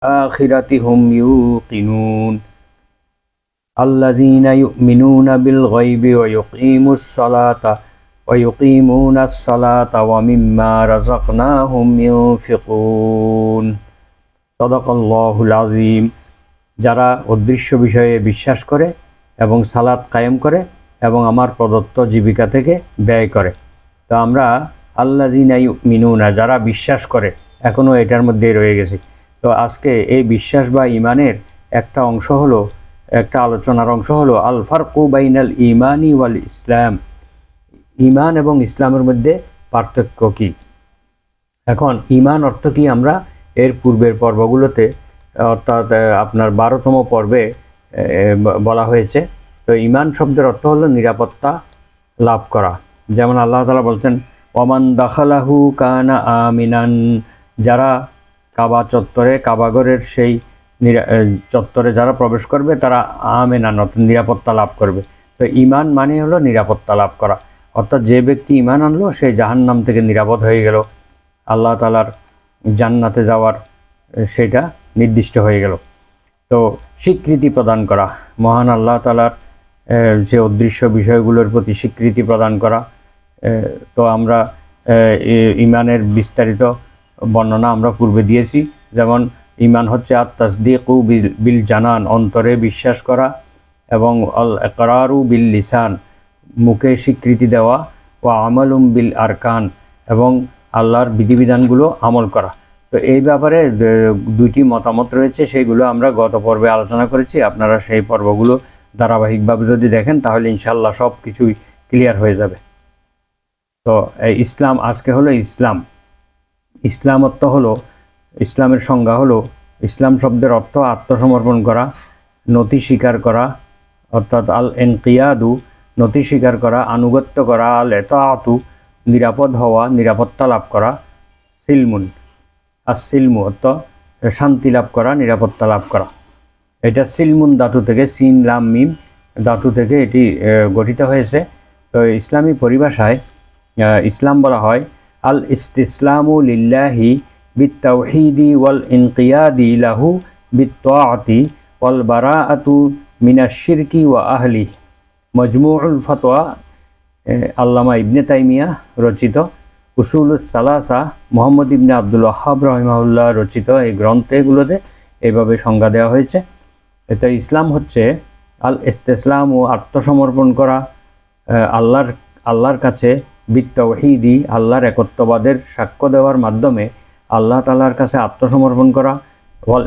الآخرة هم يوقنون الذين يؤمنون بالغيب ويقيمون الصلاة ومما رزقناهم ينفقون صدق الله العظيم। যারা অদৃশ্য বিষয়ে বিশ্বাস করে এবং সালাত কায়েম করে এবং আমার প্রদত্ত জীবিকা থেকে ব্যয় করে। তো আমরা আল্লাযীনা ইউমিনুনা, যারা বিশ্বাস করে, এখনও এটার মধ্যেই রয়ে গেছি। তো আজকে এই বিশ্বাস বা ইমানের একটা অংশ হলো, একটা আলোচনার অংশ হলো আল ফারকু বাইনাল ইমানি ওয়াল ইসলাম, ইমান এবং ইসলামের মধ্যে পার্থক্য কি। এখন ইমান অর্থ কি আমরা এর পূর্বের পর্বগুলোতে, অর্থাৎ আপনার 12তম পর্বে বলা হয়েছে। তো ইমান শব্দের অর্থ হলো নিরাপত্তা লাভ করা। যেমন আল্লাহ তাআলা বলছেন ওমান দাখালাহু কানা আমিনান, যারা কাবা চত্বরে, কাবাগরের সেই চত্বরে যারা প্রবেশ করবে তারা আমিনান অর্থাৎ নিরাপত্তা লাভ করবে। তো ইমান মানে হলো নিরাপত্তা লাভ করা, অর্থাৎ যে ব্যক্তি ইমান আনলো সেই জাহান্নাম থেকে নিরাপদ হয়ে গেল, আল্লাহ তাআলার জান্নাতে যাওয়ার সেটা নির্দিষ্ট হয়ে গেল। তো স্বীকৃতি প্রদান করা, মহান আল্লাহ তাআলার যে অদৃশ্য বিষয়গুলোর প্রতি স্বীকৃতি প্রদান করা। তো আমরা ইমানের বিস্তারিত বর্ণনা আমরা পূর্বে দিয়েছি। যেমন ইমান হচ্ছে আত-তাসদীকু বিল জানান, অন্তরে বিশ্বাস করা, এবং আল ইকরারু বিল লিসান, মুখে স্বীকৃতি দেওয়া, ওয়া আমালুম বিল আরকান, এবং আল্লাহর বিধিবিধানগুলো আমল করা। তো এই ব্যাপারে দুইটি মতামত রয়েছে, সেইগুলো আমরা গত পর্বে আলোচনা করেছি। আপনারা সেই পর্বগুলো ধারাবাহিকভাবে যদি দেখেন তাহলে ইনশাআল্লাহ সব কিছুই ক্লিয়ার হয়ে যাবে। তো ইসলাম আজকে হলো ইসলাম। ইসলাম অর্থ হলো, ইসলামের সংজ্ঞা হলো, ইসলাম শব্দের অর্থ আত্মসমর্পণ করা, নতি স্বীকার করা, অর্থাৎ আল ইনকিয়াদু নতি স্বীকার করা, আনুগত্য করা, আল ইতাআতু নিরাপদ হওয়া, নিরাপত্তা লাভ করা, সিলমুন সিলমু অর্থ শান্তি লাভ করা, নিরাপত্তা লাভ করা। এটা সিলমুন ধাতু থেকে, সিন লাম মিম ধাতু থেকে এটি গঠিত হয়েছে। তো ইসলামী পরিভাষায় ইসলাম বলা হয় আল ইস্তিসলামু লিল্লাহি বিত্তাওহীদি ওয়াল ইনকিয়াদি লাহু বিত্তাআতি ওয়াল বারাআতু মিনাশ শিরকি ওয়া আহলি। মজমুউল ফাতোয়া, আল্লামা ইবনে তাইমিয়া রচিত, উসুলুস সালাসা, মুহাম্মদ ইবনে আব্দুল ওয়াহ্হাব রাহিমাহুল্লাহ রচিত এই গ্রন্থগুলোতে এইভাবে সংজ্ঞা দেওয়া হয়েছে। এটা ইসলাম হচ্ছে আল ইস্তিসলাম ও আত্মসমর্পণ করা আল্লাহর কাছে, বিত্তাওহীদি আল্লাহর একত্ববাদের সাক্ষ্য দেওয়ার মাধ্যমে আল্লাহ তাআলার কাছে আত্মসমর্পণ করা, ওয়াল